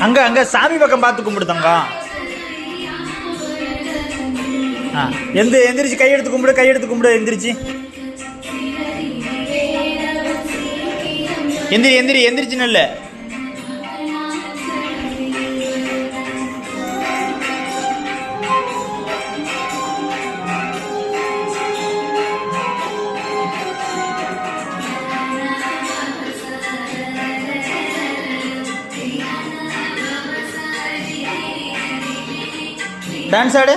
அங்க அங்க சாமி பக்கம் பார்த்து கும்பிடுதாங்க. எந்திரிச்சு கையெடுத்து கும்பிடு எந்திரிச்சு எந்திரிச்சு நல்ல டான்ஸ் ஆடு.